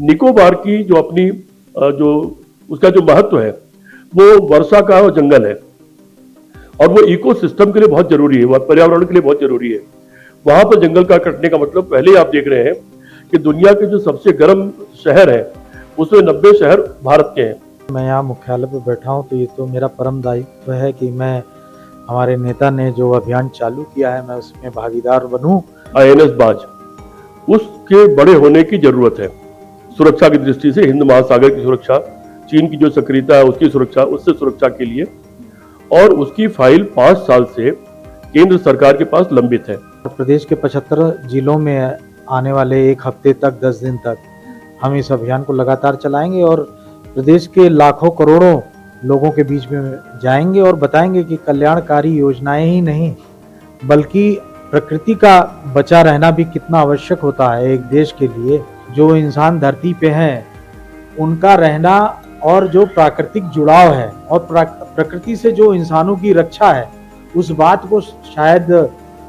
निकोबार की जो अपनी जो उसका जो महत्व है वो वर्षा का और जंगल है, और वो इकोसिस्टम के लिए बहुत जरूरी है, पर्यावरण के लिए बहुत जरूरी है। वहां पर जंगल का कटने का मतलब पहले ही आप देख रहे हैं कि दुनिया के जो सबसे गर्म शहर है उसमें 90 शहर भारत के हैं। मैं यहाँ मुख्यालय पर बैठा हूँ तो ये तो मेरा परम दायित्व है कि मैं हमारे नेता ने जो अभियान चालू किया है मैं उसमें भागीदार बनूं। INS बाज, उसके बड़े होने की जरूरत है सुरक्षा की दृष्टि से। हिंद महासागर की सुरक्षा, चीन की जो सक्रियता है उसकी सुरक्षा, उससे सुरक्षा के लिए, और उसकी फाइल 5 साल से केंद्र सरकार के पास लंबित है। प्रदेश के 75 जिलों में आने वाले 1 हफ्ते तक, 10 दिन तक हम इस अभियान को लगातार चलाएंगे और प्रदेश के लाखों करोड़ों लोगों के बीच में जाएंगे और बताएंगे कि कल्याणकारी योजनाएं ही नहीं बल्कि प्रकृति का बचा रहना भी कितना आवश्यक होता है एक देश के लिए। जो इंसान धरती पे हैं उनका रहना और जो प्राकृतिक जुड़ाव है और प्रकृति से जो इंसानों की रक्षा है, उस बात को शायद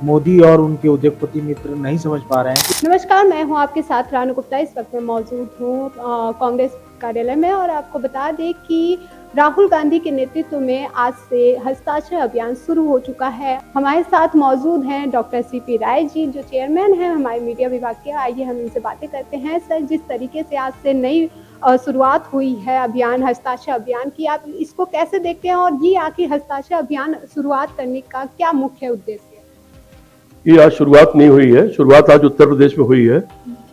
मोदी और उनके उद्योगपति मित्र नहीं समझ पा रहे हैं। नमस्कार, मैं हूं आपके साथ रानू गुप्ता। इस वक्त मैं मौजूद हूं कांग्रेस कार्यालय में और आपको बता दें कि राहुल गांधी के नेतृत्व में आज से हस्ताक्षर अभियान शुरू हो चुका है। हमारे साथ मौजूद हैं डॉक्टर CP राय जी, जो चेयरमैन हैं हमारे मीडिया विभाग के। आइए हम इनसे बातें करते हैं। सर, जिस तरीके से आज से नई शुरुआत हुई है अभियान, हस्ताक्षर अभियान की, आप इसको कैसे देखते हैं और ये आखिर हस्ताक्षर अभियान शुरुआत करने का क्या मुख्य उद्देश्य है? ये आज शुरुआत नहीं हुई है, शुरुआत आज उत्तर प्रदेश में हुई है।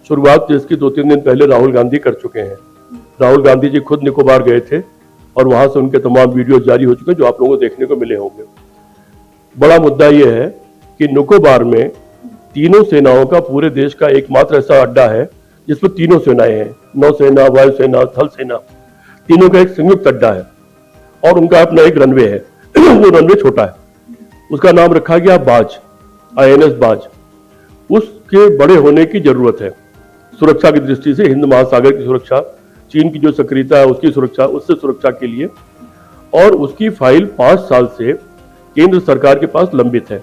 शुरुआत जिसकी 2-3 दिन पहले राहुल गांधी कर चुके हैं। राहुल गांधी जी खुद निकोबार गए थे और वहां से उनके तमाम वीडियो जारी हो चुके हैं जो आप लोगों को देखने को मिले होंगे। बड़ा मुद्दा यह है कि निकोबार में तीनों सेनाओं का, पूरे देश का एकमात्र ऐसा अड्डा है जिसमें तीनों सेनाएं हैं, नौसेना, वायुसेना, थल सेना, तीनों का एक संयुक्त अड्डा है और उनका अपना एक रनवे है। वो रनवे छोटा है, उसका नाम रखा गया बाज, INS बाज। उसके बड़े होने की जरूरत है सुरक्षा की दृष्टि से। हिंद महासागर की सुरक्षा, चीन की जो सक्रियता है उसकी सुरक्षा, उससे सुरक्षा के लिए, और उसकी फाइल 5 साल से केंद्र सरकार के पास लंबित है।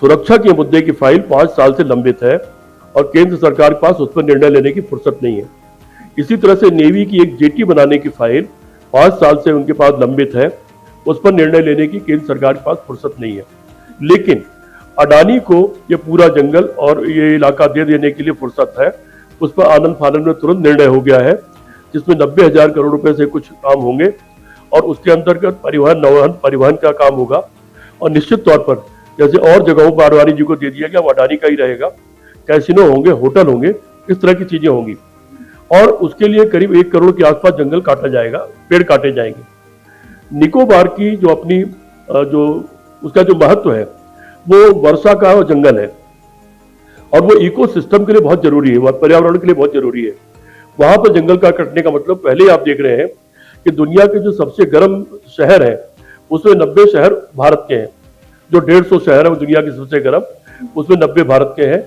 सुरक्षा के मुद्दे की फाइल 5 साल से लंबित है और केंद्र सरकार के पास उस पर निर्णय लेने की फुर्सत नहीं है। इसी तरह से नेवी की एक जेटी बनाने की फाइल 5 साल से उनके पास लंबित है, उस पर निर्णय लेने की केंद्र सरकार के पास फुर्सत नहीं है। लेकिन अडानी को ये पूरा जंगल और ये इलाका दे देने के लिए फुर्सत है। उस पर आनंद फानंद में तुरंत निर्णय हो गया है, जिसमें 90,000 करोड़ रुपए से कुछ काम होंगे और उसके अंतर्गत परिवहन, नौवहन परिवहन का काम होगा। और निश्चित तौर पर जैसे और जगहों पर अडानी जी को दे दिया गया, वो अडानी का ही रहेगा। कैसीनो होंगे, होटल होंगे, इस तरह की चीजें होंगी और उसके लिए करीब 1 करोड़ के आसपास जंगल काटा जाएगा, पेड़ काटे जाएंगे। निकोबार की जो अपनी जो उसका जो महत्व है वो वर्षा का और जंगल है, और वो इकोसिस्टम के लिए बहुत जरूरी है, पर्यावरण के लिए बहुत जरूरी है। वहां पर जंगल का कटने का मतलब पहले ही आप देख रहे हैं कि दुनिया के जो सबसे गर्म शहर है उसमें 90 शहर भारत के हैं। जो 150 शहर है वो दुनिया के सबसे गर्म, उसमें 90 भारत के हैं।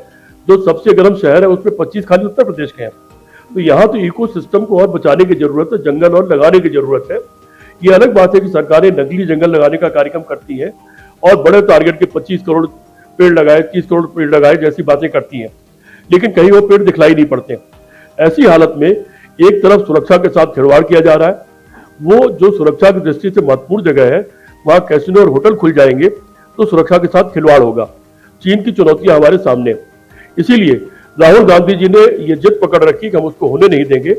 जो सबसे गर्म शहर है उसमें 25 खाली उत्तर प्रदेश के हैं। तो यहाँ तो इकोसिस्टम को और बचाने की जरूरत है, जंगल और लगाने की जरूरत है। ये अलग बात है कि सरकारें नकली जंगल लगाने का कार्यक्रम करती हैं और बड़े टारगेट के 25 करोड़ पेड़ लगाए, 30 करोड़ पेड़ लगाए जैसी बातें करती हैं, लेकिन कहीं वो पेड़ दिखलाई नहीं पड़ते। ऐसी हालत में एक तरफ सुरक्षा के साथ खिलवाड़ किया जा रहा है, वो जो सुरक्षा की दृष्टि से महत्वपूर्ण जगह है वहां कैसीनो और होटल खुल जाएंगे तो सुरक्षा के साथ खिलवाड़ होगा। चीन की चुनौतियां हमारे सामने, इसीलिए राहुल गांधी जी ने ये जिद पकड़ रखी कि हम उसको होने नहीं देंगे।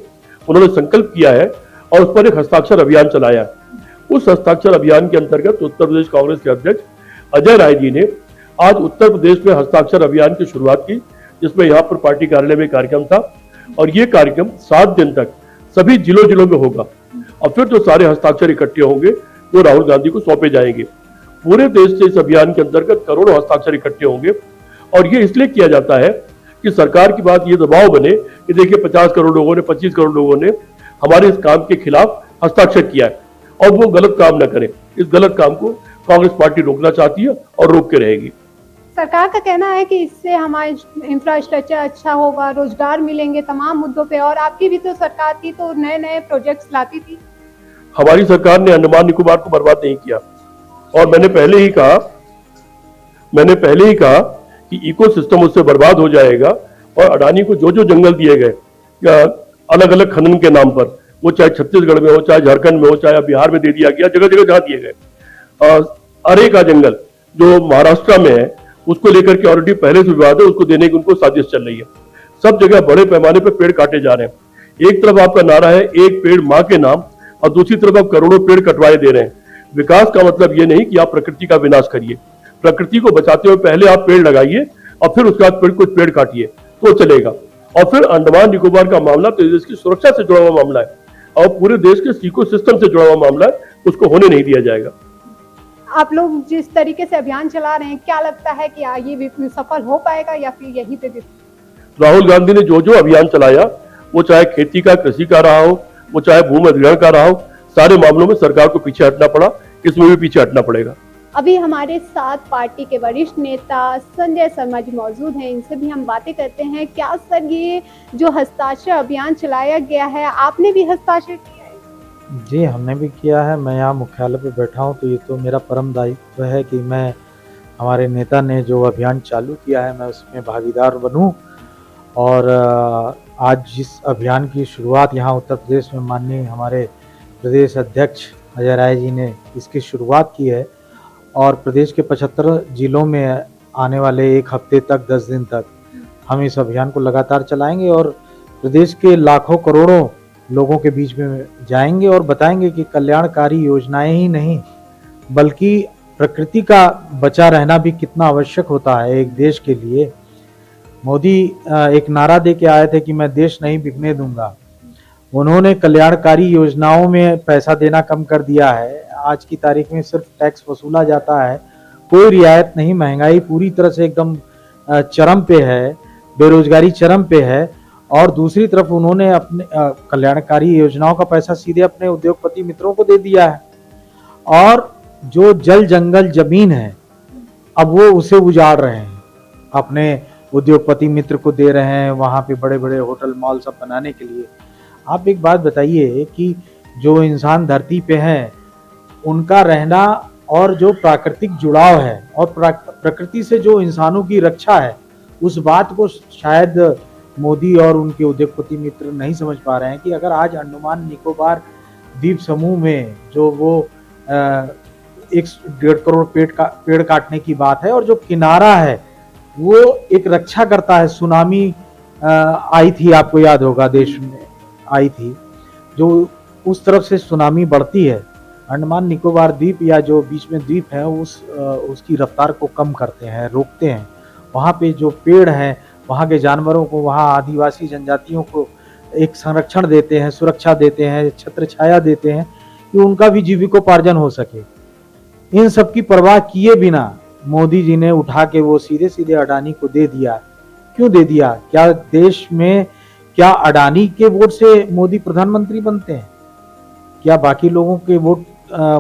उन्होंने संकल्प किया है और उस पर एक हस्ताक्षर अभियान चलाया। उस हस्ताक्षर अभियान के अंतर्गत उत्तर प्रदेश कांग्रेस के अध्यक्ष अजय राय जी ने आज उत्तर प्रदेश में हस्ताक्षर अभियान की शुरुआत की, जिसमें यहाँ पर पार्टी कार्यालय में कार्यक्रम था और ये कार्यक्रम 7 दिन तक सभी जिलों में होगा और फिर जो सारे हस्ताक्षर इकट्ठे होंगे वो राहुल गांधी को सौंपे जाएंगे। पूरे देश से इस अभियान के अंतर्गत करोड़ों हस्ताक्षर इकट्ठे होंगे और ये इसलिए किया जाता है कि सरकार की बात ये दबाव बने कि देखिए 50 करोड़ लोगों ने, 25 करोड़ लोगों ने हमारे इस काम के खिलाफ हस्ताक्षर किया है और वो गलत काम न करें। इस गलत काम को कांग्रेस पार्टी रोकना चाहती है और रोक के रहेगी। सरकार का कहना है कि इससे हमारा इंफ्रास्ट्रक्चर अच्छा होगा, रोजगार मिलेंगे तमाम मुद्दों पे, और आपकी भी तो सरकार थी तो नए प्रोजेक्ट्स लाती थी। हमारी सरकार ने अंडमान निकोबार को बर्बाद नहीं किया और मैंने पहले ही कहा कि इकोसिस्टम उससे बर्बाद हो जाएगा और अडानी को जो जंगल दिए गए या अलग अलग खनन के नाम पर, वो चाहे छत्तीसगढ़ में हो, चाहे झारखंड में हो, चाहे बिहार में दे दिया गया, जगह जगह जहां दिए गए। अरे का जंगल जो महाराष्ट्र में है, उसको लेकर के ऑलरेडी पहले से विवाद है, उसको देने की उनको साजिश चल रही है। सब जगह बड़े पैमाने पर पेड़ काटे जा रहे हैं। एक तरफ आपका नारा है एक पेड़ माँ के नाम, और दूसरी तरफ आप करोड़ों पेड़ कटवाए दे रहे हैं। विकास का मतलब ये नहीं कि आप प्रकृति का विनाश करिए, प्रकृति को बचाते हुए पहले आप पेड़ लगाइए और फिर उसके बाद कुछ पेड़ काटिए तो चलेगा। और फिर अंडमान निकोबार का मामला तो देश की सुरक्षा से जुड़ा हुआ मामला है और पूरे देश के इकोसिस्टम से जुड़ा हुआ मामला है, उसको होने नहीं दिया जाएगा। आप लोग जिस तरीके से अभियान चला रहे हैं, क्या लगता है कि ये सफल हो पाएगा या फिर यहीं पे भी? राहुल गांधी ने जो जो अभियान चलाया, वो चाहे खेती का, कृषि का रहा हो, वो चाहे भूमि अधिग्रहण का रहा हो, सारे मामलों में सरकार को पीछे हटना पड़ा, इसमें भी पीछे हटना पड़ेगा। अभी हमारे साथ पार्टी के वरिष्ठ नेता संजय शर्मा जी मौजूद हैं, इनसे भी हम बातें करते हैं। क्या सर ये जो हस्ताक्षर अभियान चलाया गया है, आपने भी हस्ताक्षर किया है? जी, हमने भी किया है। मैं यहाँ मुख्यालय पे बैठा हूँ तो ये तो मेरा परम दायित्व है कि मैं, हमारे नेता ने जो अभियान चालू किया है, मैं उसमें भागीदार बनूं। और आज जिस अभियान की शुरुआत यहाँ उत्तर प्रदेश में माननीय हमारे प्रदेश अध्यक्ष अजय राय जी ने इसकी शुरुआत की है, और प्रदेश के 75 जिलों में आने वाले एक हफ्ते तक 10 दिन तक हम इस अभियान को लगातार चलाएंगे और प्रदेश के लाखों करोड़ों लोगों के बीच में जाएंगे और बताएंगे कि कल्याणकारी योजनाएं ही नहीं बल्कि प्रकृति का बचा रहना भी कितना आवश्यक होता है एक देश के लिए। मोदी एक नारा दे के आए थे कि मैं देश नहीं बिकने दूंगा। उन्होंने कल्याणकारी योजनाओं में पैसा देना कम कर दिया है। आज की तारीख में सिर्फ टैक्स वसूला जाता है, कोई रियायत नहीं। महंगाई पूरी तरह से एकदम चरम पे है, बेरोजगारी चरम पे है। और दूसरी तरफ उन्होंने अपने कल्याणकारी योजनाओं का पैसा सीधे अपने उद्योगपति मित्रों को दे दिया है, और जो जल जंगल जमीन है अब वो उसे उजाड़ रहे हैं, अपने उद्योगपति मित्र को दे रहे हैं वहां पे बड़े बड़े होटल मॉल सब बनाने के लिए। आप एक बात बताइए कि जो इंसान धरती पे हैं उनका रहना और जो प्राकृतिक जुड़ाव है और प्रकृति से जो इंसानों की रक्षा है, उस बात को शायद मोदी और उनके उद्योगपति मित्र नहीं समझ पा रहे हैं कि अगर आज अंडमान निकोबार द्वीप समूह में जो वो 1.5 करोड़ पेड़ काटने की बात है, और जो किनारा है वो एक रक्षा करता है। सुनामी आई थी, आपको याद होगा, देश में आई थी, जो उस तरफ से सुनामी बढ़ती है। अंडमान निकोबार द्वीप या जो बीच में द्वीप है उसकी रफ्तार को कम करते हैं, रोकते हैं। वहाँ पे जो पेड़ हैं, वहाँ के जानवरों को, वहाँ आदिवासी जनजातियों को एक संरक्षण देते हैं, सुरक्षा देते हैं, छत्र छाया देते हैं कि उनका भी जीविकोपार्जन हो सके। इन सब की परवाह किए बिना मोदी जी ने उठा के वो सीधे सीधे अडानी को दे दिया। क्यों दे दिया? क्या देश में क्या अडानी के वोट से मोदी प्रधानमंत्री बनते हैं? क्या बाकी लोगों के वोट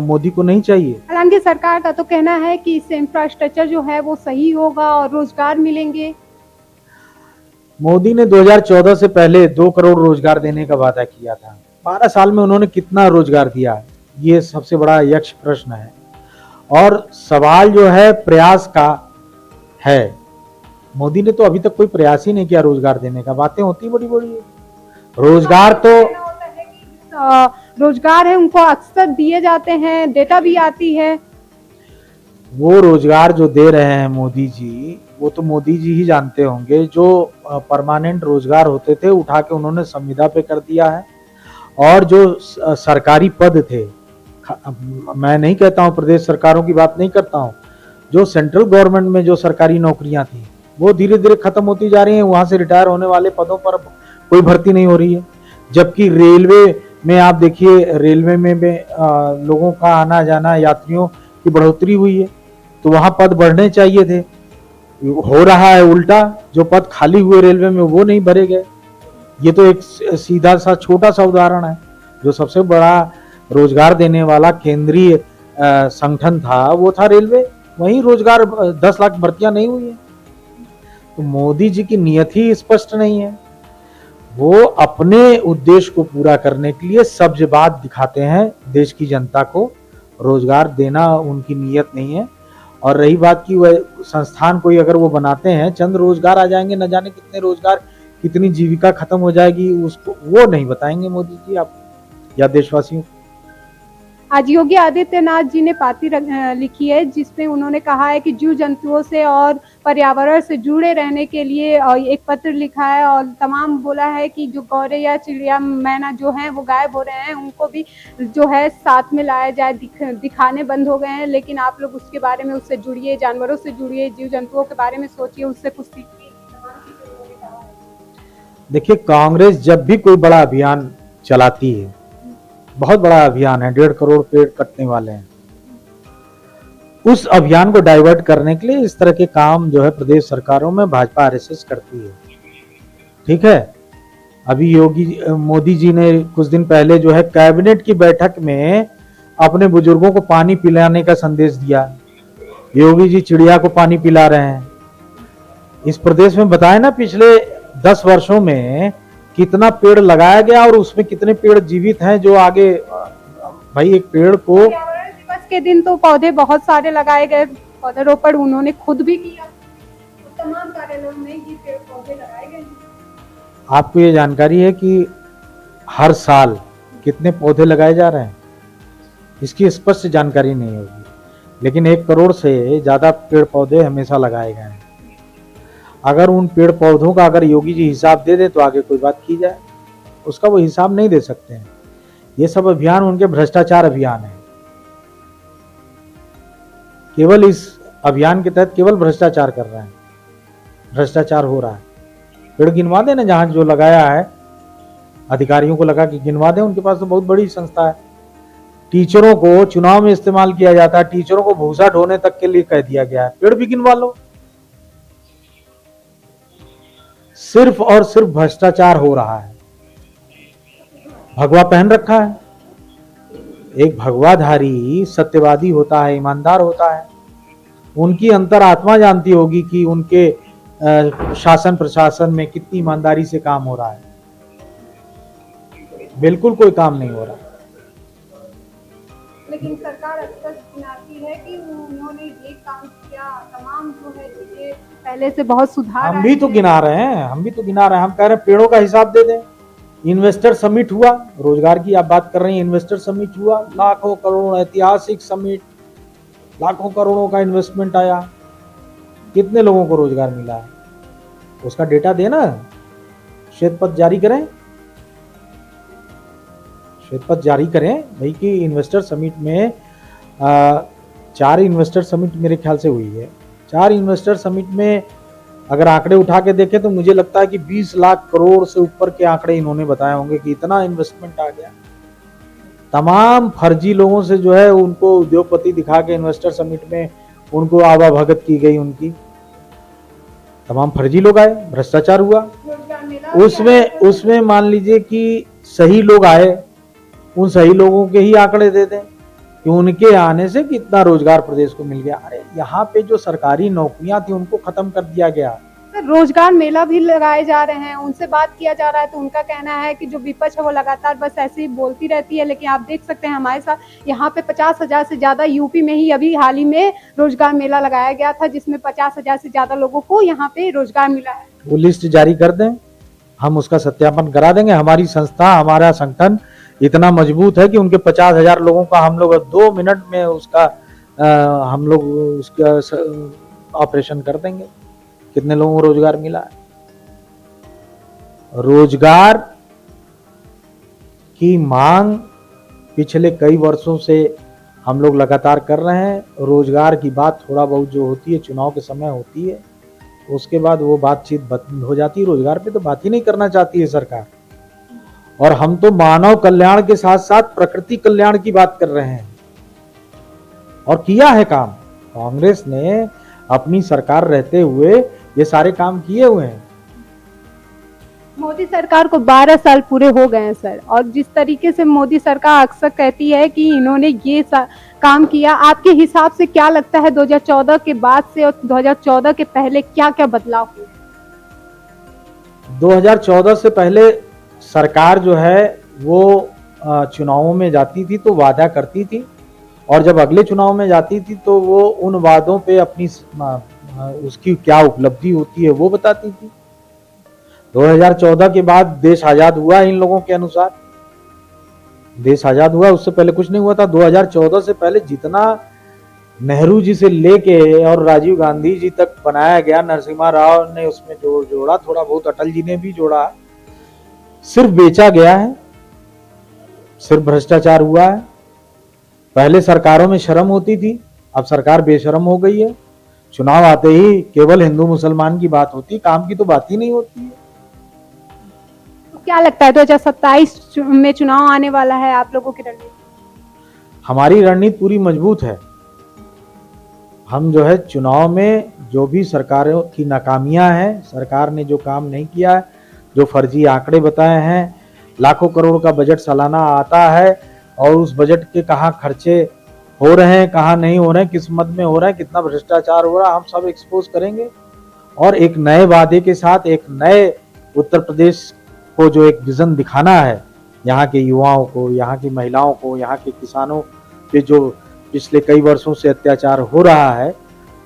मोदी को नहीं चाहिए? हालांकि सरकार का तो कहना है कि इससे इंफ्रास्ट्रक्चर जो है वो सही होगा और रोजगार मिलेंगे। मोदी ने 2014 से पहले 2 करोड़ रोजगार देने का वादा किया था। 12 साल में उन्होंने कितना रोजगार दिया? ये सबसे बड़ा यक्ष प्रश्न है। और सवाल जो है प्रयास का है। मोदी ने तो अभी तक कोई प्रयास ही नहीं किया रोजगार देने का। बातें होती बड़ी बड़ी, रोजगार तो रोजगार है उनको अक्सर दिए जाते हैं, डेटा भी आती है। वो रोजगार जो दे रहे हैं मोदी जी, वो तो मोदी जी ही जानते होंगे। जो परमानेंट रोजगार होते थे उठा के उन्होंने संविदा पे कर दिया है। और जो सरकारी पद थे, मैं नहीं कहता हूँ, प्रदेश सरकारों की बात नहीं करता हूँ, जो सेंट्रल गवर्नमेंट में जो सरकारी नौकरियां थी वो धीरे धीरे खत्म होती जा रही हैं। वहां से रिटायर होने वाले पदों पर कोई भर्ती नहीं हो रही है। जबकि रेलवे में आप देखिए, रेलवे में लोगों का आना जाना, यात्रियों की बढ़ोतरी हुई है, तो वहां पद बढ़ने चाहिए थे। हो रहा है उल्टा, जो पद खाली हुए रेलवे में वो नहीं भरे गए। ये तो एक सीधा सा छोटा सा उदाहरण है। जो सबसे बड़ा रोजगार देने वाला केंद्रीय संगठन था वो था रेलवे, वहीं रोजगार 10 लाख भर्तियां नहीं हुई है। तो मोदी जी की नियत ही स्पष्ट नहीं है। वो अपने उद्देश्य को पूरा करने के लिए सब्ज बात दिखाते हैं देश की जनता को। रोजगार देना उनकी नियत नहीं है। और रही बात की वह संस्थान कोई अगर वो बनाते हैं, चंद रोजगार आ जाएंगे, न जाने कितने रोजगार कितनी जीविका खत्म हो जाएगी, उसको वो नहीं बताएंगे मोदी जी आप या देशवासियों को। आज योगी आदित्यनाथ जी ने पाती लिखी है जिसमें उन्होंने कहा है कि जीव जंतुओं से और पर्यावरण से जुड़े रहने के लिए एक पत्र लिखा है और तमाम बोला है कि जो गौरैया चिड़िया मैना जो हैं वो गायब हो रहे हैं, उनको भी जो है साथ में लाया जाए, दिखाने बंद हो गए हैं। लेकिन आप लोग उसके बारे में उससे जुड़िए, जानवरों से जुड़िए, जीव जंतुओं के बारे में सोचिए, उससे कुछ सीखिए। देखिए, कांग्रेस जब भी कोई बड़ा अभियान चलाती है, बहुत बड़ा अभियान है, 1.5 करोड़ पेड़ कटने वाले हैं, उस अभियान को डाइवर्ट करने के लिए इस तरह के काम जो है प्रदेश सरकारों में भाजपा आरएसएस करती है। ठीक है, अभी मोदी जी ने कुछ दिन पहले जो है कैबिनेट की बैठक में अपने बुजुर्गों को पानी पिलाने का संदेश दिया। योगी जी चिड़िया को पानी पिला रहे हैं। इस प्रदेश में बताए ना, पिछले 10 वर्षों में कितना पेड़ लगाया गया और उसमें कितने पेड़ जीवित हैं जो आगे, भाई एक पेड़ को, पर्यावरण दिवस के दिन तो पौधे बहुत सारे लगाए गए, पौधारोपण उन्होंने खुद भी किया, तो तमाम कार्यालयों में ये पेड़ पौधे लगाए गए। आपको ये जानकारी है कि हर साल कितने पौधे लगाए जा रहे हैं? इसकी स्पष्ट जानकारी नहीं होगी, लेकिन 1 करोड़ से ज्यादा पेड़ पौधे हमेशा लगाए गए हैं। अगर उन पेड़ पौधों का अगर योगी जी हिसाब दे दे तो आगे कोई बात की जाए, उसका वो हिसाब नहीं दे सकते हैं। ये सब अभियान उनके भ्रष्टाचार अभियान है। केवल इस अभियान के तहत केवल भ्रष्टाचार कर रहे हैं, भ्रष्टाचार हो रहा है। पेड़ गिनवा दे ना, जहां जो लगाया है अधिकारियों को लगा कि गिनवा दे, उनके पास तो बहुत बड़ी संस्था है। टीचरों को चुनाव में इस्तेमाल किया जाता है, टीचरों को भूसा ढोने तक के लिए कह दिया गया है, पेड़ भी गिनवा लो। सिर्फ और सिर्फ भ्रष्टाचार हो रहा है। भगवा पहन रखा है। एक भगवाधारी सत्यवादी होता है, ईमानदार होता है, उनकी अंतरात्मा जानती होगी कि उनके शासन प्रशासन में कितनी ईमानदारी से काम हो रहा है। बिल्कुल कोई काम नहीं हो रहा। लेकिन सरकार अक्सर गिनाती है कि उन्होंने ये काम किया, तमाम जो है चीजें पहले से बहुत सुधार। हम भी तो गिना रहे हैं, हम कह रहे हैं पेड़ों का हिसाब दे दें। इन्वेस्टर समिट हुआ, रोजगार की आप बात कर रही हैं, इन्वेस्टर समिट हुआ, लाखों करोड़, ऐतिहासिक समिट, लाखों करोड़ों का इन्वेस्टमेंट आया, कितने लोगों को रोजगार मिला है, उसका डेटा देना, श्वेत पत्र जारी करें, श्वेत पत्र जारी करें भाई कि इन्वेस्टर समिट में 4 इन्वेस्टर समिट मेरे ख्याल से हुई है। 4 इन्वेस्टर समिट में अगर आंकड़े उठा के देखें तो मुझे लगता है कि 20 लाख करोड़ से ऊपर के आंकड़े इन्होंने बताए होंगे कि इतना इन्वेस्टमेंट आ गया। तमाम फर्जी लोगों से जो है उनको उद्योगपति दिखा के इन्वेस्टर समिट में उनको आवाभगत की गई, उनकी तमाम फर्जी लोग आए, भ्रष्टाचार हुआ। उसमें मान लीजिए कि सही लोग आए, उन सही लोगों के ही आंकड़े दे दें कि उनके आने से कितना रोजगार प्रदेश को मिल गया। अरे यहाँ पे जो सरकारी नौकरियां थी उनको खत्म कर दिया गया। सर, रोजगार मेला भी लगाए जा रहे हैं, उनसे बात किया जा रहा है तो उनका कहना है कि जो विपक्ष है वो लगातार बस ऐसे ही बोलती रहती है। लेकिन आप देख सकते हैं हमारे साथ यहाँ पे 50,000 से ज्यादा यूपी में ही अभी हाल ही में रोजगार मेला लगाया गया था, जिसमें 50,000 से ज्यादा लोगों को यहाँ पे रोजगार मिला है। वो लिस्ट जारी कर दें, हम उसका सत्यापन करा देंगे। हमारी संस्था, हमारा संगठन इतना मजबूत है कि उनके 50,000 लोगों का हम लोग 2 मिनट में उसका हम लोग उसका ऑपरेशन कर देंगे। कितने लोगों को रोजगार मिला है? रोजगार की मांग पिछले कई वर्षों से हम लोग लगातार कर रहे हैं। रोजगार की बात थोड़ा बहुत जो होती है चुनाव के समय होती है, उसके बाद वो बातचीत बंद हो जाती है। रोजगार पे तो बात ही नहीं करना चाहती है सरकार। और हम तो मानव कल्याण के साथ साथ प्रकृति कल्याण की बात कर रहे हैं, और किया है काम। कांग्रेस ने अपनी सरकार रहते हुए ये सारे काम किए हुए हैं। मोदी सरकार को 12 साल पूरे हो गए हैं सर, और जिस तरीके से मोदी सरकार अक्सर कहती है कि इन्होंने ये काम किया, आपके हिसाब से क्या लगता है 2014 के बाद से और 2014 के पहले क्या क्या बदलाव हुए? 2014 से पहले सरकार जो है वो चुनावों में जाती थी तो वादा करती थी, और जब अगले चुनाव में जाती थी तो वो उन वादों पे अपनी उसकी क्या उपलब्धि होती है वो बताती थी। 2014 के बाद देश आजाद हुआ इन लोगों के अनुसार, देश आजाद हुआ, उससे पहले कुछ नहीं हुआ था। 2014 से पहले जितना नेहरू जी से लेके और राजीव गांधी जी तक बनाया गया, नरसिम्हा राव ने उसमें जोड़ा, थोड़ा बहुत अटल जी ने भी जोड़ा, सिर्फ बेचा गया है, सिर्फ भ्रष्टाचार हुआ है। पहले सरकारों में शर्म होती थी, अब सरकार बेशर्म हो गई है। चुनाव आते ही केवल हिंदू मुसलमान की बात होती, काम की तो बात ही नहीं होती है। तो क्या लगता है 2027 में चुनाव आने वाला है, आप लोगों की रणनीति? हमारी रणनीति पूरी मजबूत है। हम जो है चुनाव में जो भी सरकारों की नाकामियां हैं, सरकार ने जो काम नहीं किया है, जो फर्जी आंकड़े बताए हैं, लाखों करोड़ का बजट सालाना आता है और उस बजट के कहाँ खर्चे हो रहे हैं, कहाँ नहीं हो रहे हैं, किस मद में हो रहा है, कितना भ्रष्टाचार हो रहा है, हम सब एक्सपोज करेंगे। और एक नए वादे के साथ एक नए उत्तर प्रदेश को जो एक विजन दिखाना है, यहाँ के युवाओं को, यहाँ की महिलाओं को, यहाँ के किसानों पे जो पिछले कई वर्षों से अत्याचार हो रहा है,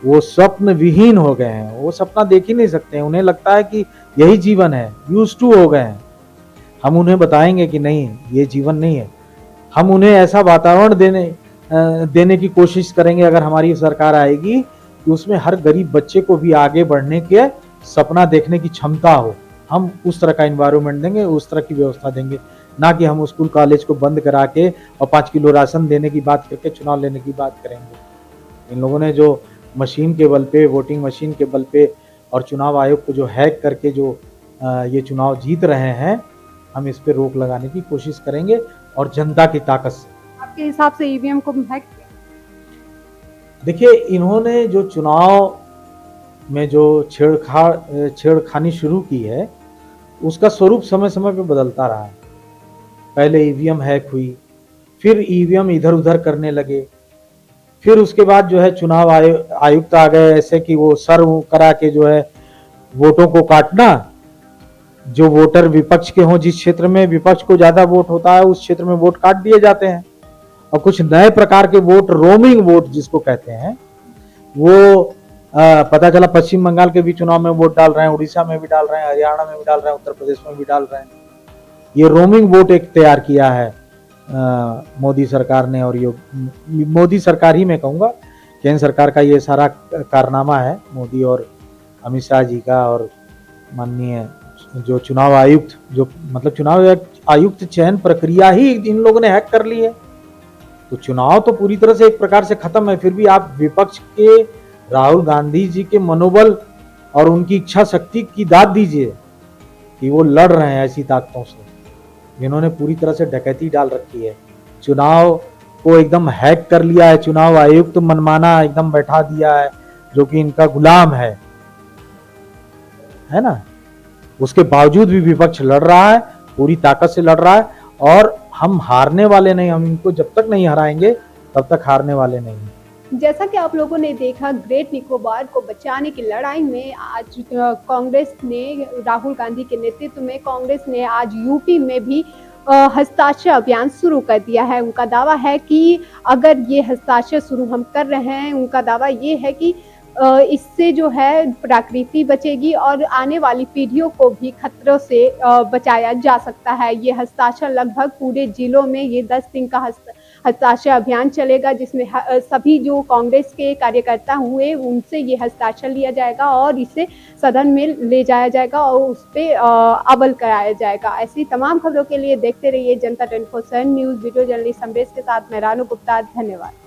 वो स्वप्न विहीन हो गए हैं, वो सपना देख ही नहीं सकते हैं। उन्हें लगता है कि यही जीवन है, यूज्ड टू हो गए हैं। हम उन्हें बताएंगे कि नहीं, ये जीवन नहीं है। हम उन्हें ऐसा वातावरण देने की कोशिश करेंगे अगर हमारी सरकार आएगी कि उसमें हर गरीब बच्चे को भी आगे बढ़ने के सपना देखने की क्षमता हो। हम उस तरह का एनवायरनमेंट देंगे, उस तरह की व्यवस्था देंगे, ना कि हम स्कूल कॉलेज को बंद करा के और 5 किलो राशन देने की बात करके चुनाव लेने की बात करेंगे। इन लोगों ने जो मशीन के बल पे, वोटिंग मशीन के बल पे और चुनाव आयोग को जो हैक करके जो ये चुनाव जीत रहे हैं, हम इस पे रोक लगाने की कोशिश करेंगे और जनता की ताकत से। आपके हिसाब से ईवीएम को हैक किया? देखिए, इन्होंने जो चुनाव में जो छेड़खानी शुरू की है, उसका स्वरूप समय समय पे बदलता रहा है। पहले ईवीएम हैक हुई, फिर ईवीएम इधर उधर करने लगे, फिर उसके बाद जो है चुनाव आयुक्त आ गए ऐसे कि वो सर्व करा के जो है वोटों को काटना। जो वोटर विपक्ष के हों, जिस क्षेत्र में विपक्ष को ज्यादा वोट होता है उस क्षेत्र में वोट काट दिए जाते हैं। और कुछ नए प्रकार के वोट, रोमिंग वोट जिसको कहते हैं, वो पता चला पश्चिम बंगाल के भी चुनाव में वोट डाल रहे हैं, उड़ीसा में भी डाल रहे हैं, हरियाणा में भी डाल रहे हैं, उत्तर प्रदेश में भी डाल रहे हैं। ये रोमिंग वोट एक तैयार किया है मोदी सरकार ने, और ये मोदी सरकार ही मैं कहूँगा, केंद्र सरकार का ये सारा कारनामा है, मोदी और अमित शाह जी का। और माननीय जो चुनाव आयुक्त, जो मतलब चुनाव आयुक्त चयन प्रक्रिया ही इन लोगों ने हैक कर ली है। तो चुनाव तो पूरी तरह से एक प्रकार से खत्म है, फिर भी आप विपक्ष के राहुल गांधी जी के मनोबल और उनकी इच्छा शक्ति की दाद दीजिए कि वो लड़ रहे हैं ऐसी ताकतों से जिन्होंने पूरी तरह से डकैती डाल रखी है। चुनाव को एकदम हैक कर लिया है, चुनाव आयुक्त मनमाना एकदम बैठा दिया है, जो कि इनका गुलाम है ना। उसके बावजूद भी विपक्ष लड़ रहा है, पूरी ताकत से लड़ रहा है, और हम हारने वाले नहीं। हम इनको जब तक नहीं हराएंगे तब तक हारने वाले नहीं। जैसा कि आप लोगों ने देखा, ग्रेट निकोबार को बचाने की लड़ाई में आज कांग्रेस ने, राहुल गांधी के नेतृत्व में कांग्रेस ने आज यूपी में भी हस्ताक्षर अभियान शुरू कर दिया है। उनका दावा है कि अगर ये हस्ताक्षर शुरू हम कर रहे हैं, उनका दावा ये है कि इससे जो है प्रकृति बचेगी और आने वाली पीढ़ियों को भी खतरों से बचाया जा सकता है। ये हस्ताक्षर लगभग पूरे जिलों में ये 10 दिन का हस्ताक्षर अभियान चलेगा, जिसमें सभी जो कांग्रेस के कार्यकर्ता हुए उनसे ये हस्ताक्षर लिया जाएगा और इसे सदन में ले जाया जाएगा और उस पर अमल कराया जाएगा। ऐसी तमाम खबरों के लिए देखते रहिए जनता 24/7 न्यूज़। वीडियो जर्नलिस्ट अमरेश के साथ मैं रानू गुप्ता, धन्यवाद।